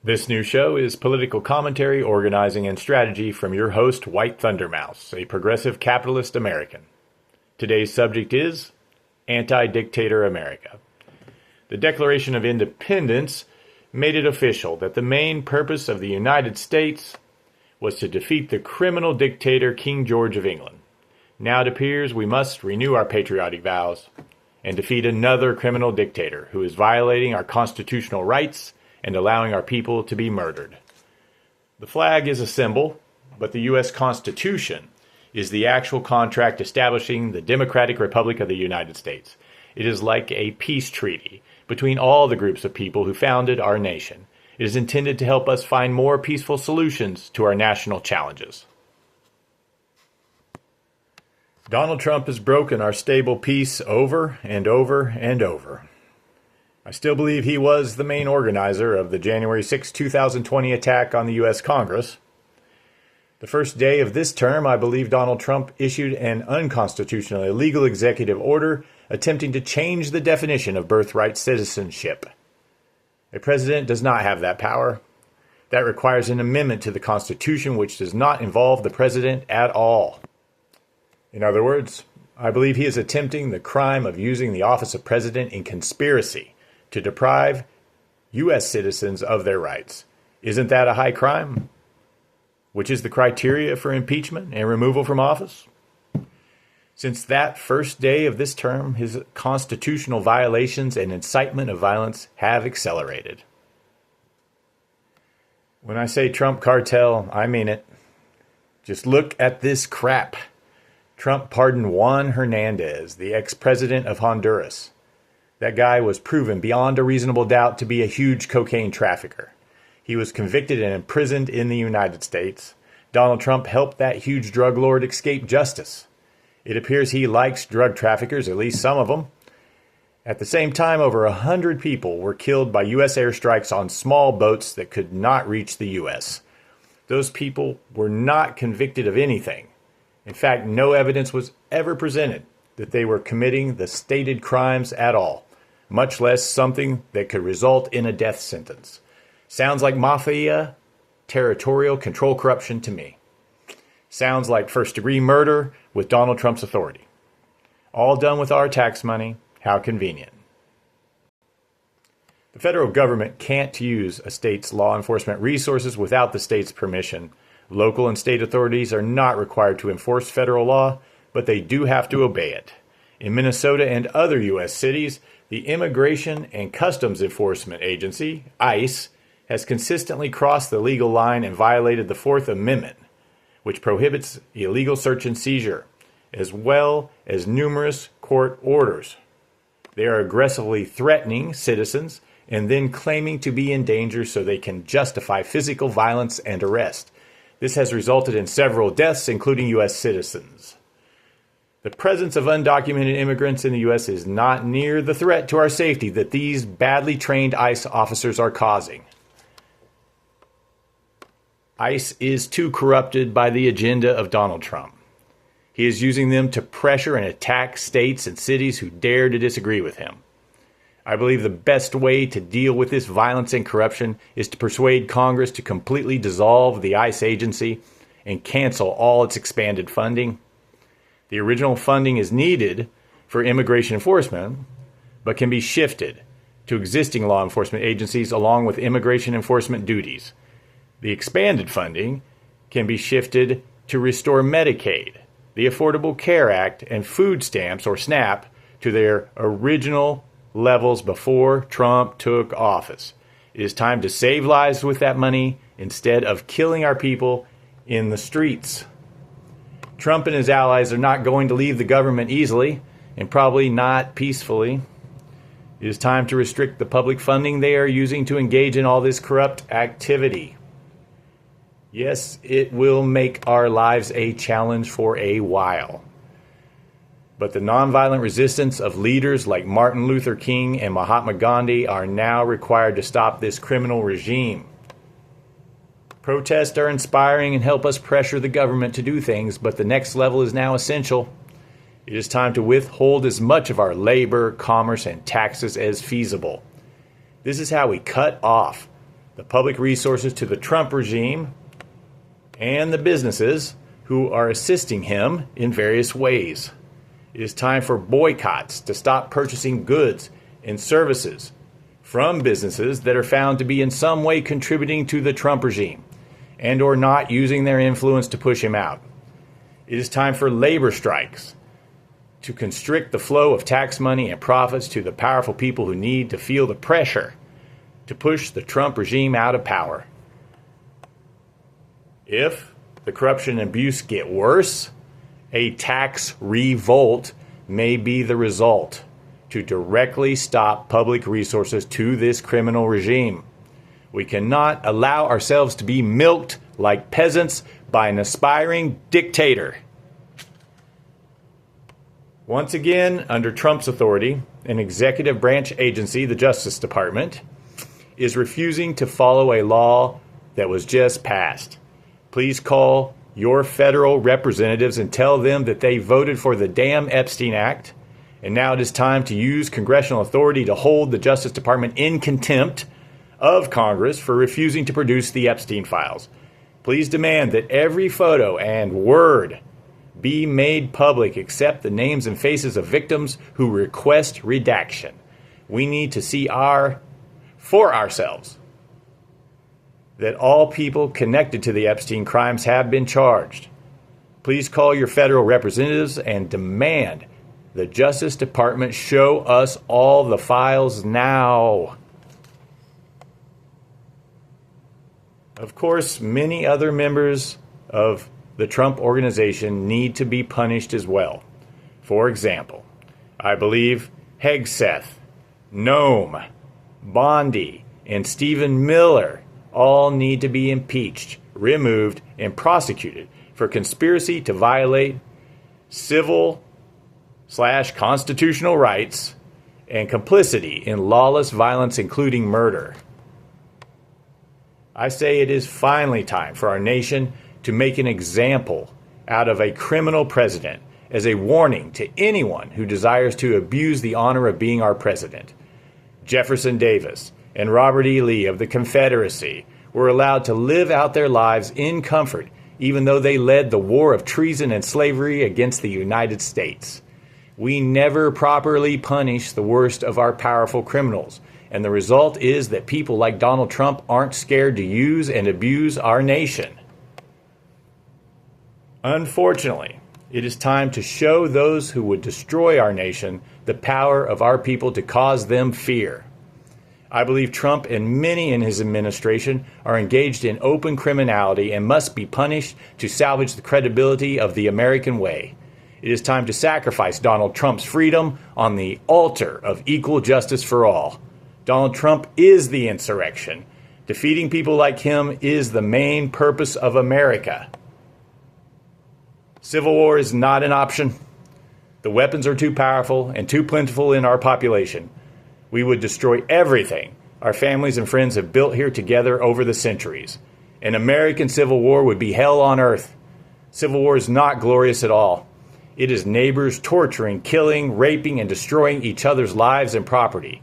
This new show is political commentary, organizing, and strategy from your host, White Thundermouse, a progressive capitalist American. Today's subject is Anti-Dictator America. The Declaration of Independence made it official that the main purpose of the United States was to defeat the criminal dictator King George of England. Now it appears we must renew our patriotic vows and defeat another criminal dictator who is violating our constitutional rights and allowing our people to be murdered. The flag is a symbol, but the U.S. Constitution is the actual contract establishing the Democratic Republic of the United States. It is like a peace treaty between all the groups of people who founded our nation. It is intended to help us find more peaceful solutions to our national challenges. Donald Trump has broken our stable peace over and over and over. I still believe he was the main organizer of the January 6, 2020 attack on the U.S. Congress. The first day of this term, I believe Donald Trump issued an unconstitutional illegal executive order attempting to change the definition of birthright citizenship. A president does not have that power. That requires an amendment to the Constitution which does not involve the president at all. In other words, I believe he is attempting the crime of using the office of president in conspiracy to deprive U.S. citizens of their rights. Isn't that a high crime? Which is the criteria for impeachment and removal from office? Since that first day of this term, his constitutional violations and incitement of violence have accelerated. When I say Trump cartel, I mean it. Just look at this crap. Trump pardoned Juan Hernandez, the ex-president of Honduras. That guy was proven beyond a reasonable doubt to be a huge cocaine trafficker. He was convicted and imprisoned in the United States. Donald Trump helped that huge drug lord escape justice. It appears he likes drug traffickers, at least some of them. At the same time, over 100 people were killed by U.S. airstrikes on small boats that could not reach the U.S. Those people were not convicted of anything. In fact, no evidence was ever presented that they were committing the stated crimes at all, much less something that could result in a death sentence. Sounds like mafia, territorial control corruption to me. Sounds like first-degree murder with Donald Trump's authority. All done with our tax money. How convenient. The federal government can't use a state's law enforcement resources without the state's permission. Local and state authorities are not required to enforce federal law, but they do have to obey it. In Minnesota and other U.S. cities, the Immigration and Customs Enforcement Agency, ICE, has consistently crossed the legal line and violated the Fourth Amendment, which prohibits illegal search and seizure, as well as numerous court orders. They are aggressively threatening citizens and then claiming to be in danger so they can justify physical violence and arrest. This has resulted in several deaths, including U.S. citizens. The presence of undocumented immigrants in the U.S. is not near the threat to our safety that these badly trained ICE officers are causing. ICE is too corrupted by the agenda of Donald Trump. He is using them to pressure and attack states and cities who dare to disagree with him. I believe the best way to deal with this violence and corruption is to persuade Congress to completely dissolve the ICE agency and cancel all its expanded funding. The original funding is needed for immigration enforcement, but can be shifted to existing law enforcement agencies along with immigration enforcement duties. The expanded funding can be shifted to restore Medicaid, the Affordable Care Act, and food stamps, or SNAP, to their original levels before Trump took office. It is time to save lives with that money instead of killing our people in the streets. Trump and his allies are not going to leave the government easily, and probably not peacefully. It is time to restrict the public funding they are using to engage in all this corrupt activity. Yes, it will make our lives a challenge for a while. But the nonviolent resistance of leaders like Martin Luther King and Mahatma Gandhi are now required to stop this criminal regime. Protests are inspiring and help us pressure the government to do things, but the next level is now essential. It is time to withhold as much of our labor, commerce, and taxes as feasible. This is how we cut off the public resources to the Trump regime and the businesses who are assisting him in various ways. It is time for boycotts to stop purchasing goods and services from businesses that are found to be in some way contributing to the Trump regime and or not using their influence to push him out. It is time for labor strikes to constrict the flow of tax money and profits to the powerful people who need to feel the pressure to push the Trump regime out of power. If the corruption and abuse get worse, a tax revolt may be the result to directly stop public resources to this criminal regime. We cannot allow ourselves to be milked like peasants by an aspiring dictator. Once again, under Trump's authority, an executive branch agency, the Justice Department, is refusing to follow a law that was just passed. Please call your federal representatives and tell them that they voted for the damn Epstein Act, and now it is time to use congressional authority to hold the Justice Department in contempt of Congress for refusing to produce the Epstein files. Please demand that every photo and word be made public except the names and faces of victims who request redaction. We need to see for ourselves that all people connected to the Epstein crimes have been charged. Please call your federal representatives and demand the Justice Department show us all the files now. Of course, many other members of the Trump organization need to be punished as well. For example, I believe Hegseth, Noam, Bondi, and Stephen Miller all need to be impeached, removed, and prosecuted for conspiracy to violate civil/constitutional rights and complicity in lawless violence, including murder. I say it is finally time for our nation to make an example out of a criminal president as a warning to anyone who desires to abuse the honor of being our president. Jefferson Davis and Robert E. Lee of the Confederacy were allowed to live out their lives in comfort, even though they led the war of treason and slavery against the United States. We never properly punish the worst of our powerful criminals, and the result is that people like Donald Trump aren't scared to use and abuse our nation. Unfortunately, it is time to show those who would destroy our nation the power of our people to cause them fear. I believe Trump and many in his administration are engaged in open criminality and must be punished to salvage the credibility of the American way. It is time to sacrifice Donald Trump's freedom on the altar of equal justice for all. Donald Trump is the insurrection. Defeating people like him is the main purpose of America. Civil war is not an option. The weapons are too powerful and too plentiful in our population. We would destroy everything our families and friends have built here together over the centuries. An American civil war would be hell on earth. Civil war is not glorious at all. It is neighbors torturing, killing, raping, and destroying each other's lives and property.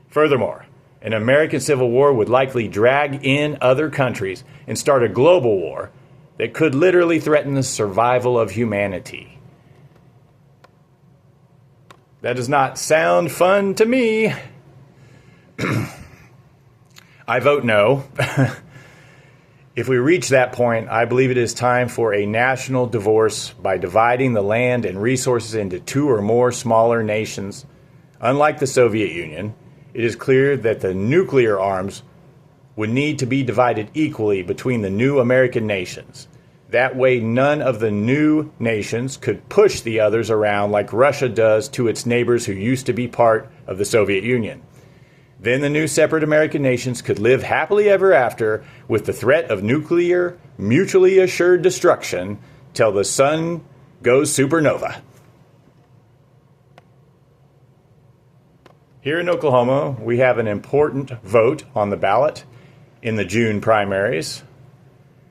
Furthermore, an American civil war would likely drag in other countries and start a global war that could literally threaten the survival of humanity. That does not sound fun to me. I vote no. If we reach that point, I believe it is time for a national divorce by dividing the land and resources into two or more smaller nations. Unlike the Soviet Union, it is clear that the nuclear arms would need to be divided equally between the new American nations. That way, none of the new nations could push the others around like Russia does to its neighbors who used to be part of the Soviet Union. Then the new separate American nations could live happily ever after with the threat of nuclear, mutually assured destruction till the sun goes supernova. Here in Oklahoma, we have an important vote on the ballot in the June primaries.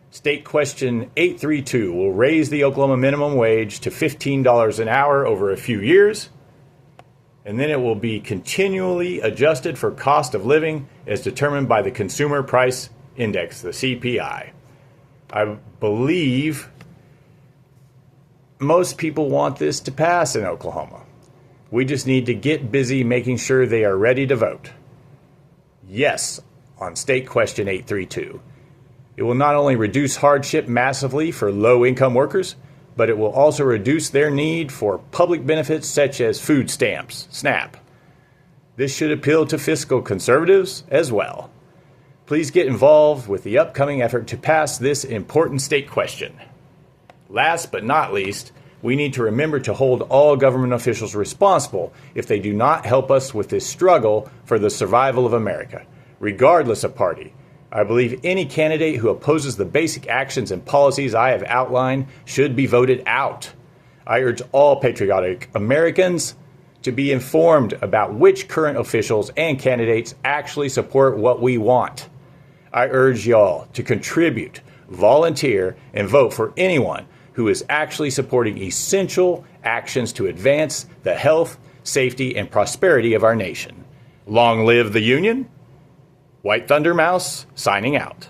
State Question 832 will raise the Oklahoma minimum wage to $15 an hour over a few years. and then it will be continually adjusted for cost of living as determined by the Consumer Price Index, the CPI. I believe most people want this to pass in Oklahoma. We just need to get busy making sure they are ready to vote. Yes, on State Question 832. It will not only reduce hardship massively for low-income workers, but it will also reduce their need for public benefits such as food stamps, SNAP. This should appeal to fiscal conservatives as well. Please get involved with the upcoming effort to pass this important state question. Last but not least, we need to remember to hold all government officials responsible if they do not help us with this struggle for the survival of America, regardless of party. I believe any candidate who opposes the basic actions and policies I have outlined should be voted out. I urge all patriotic Americans to be informed about which current officials and candidates actually support what we want. I urge y'all to contribute, volunteer, and vote for anyone who is actually supporting essential actions to advance the health, safety, and prosperity of our nation. Long live the Union. White Thunder Mouse signing out.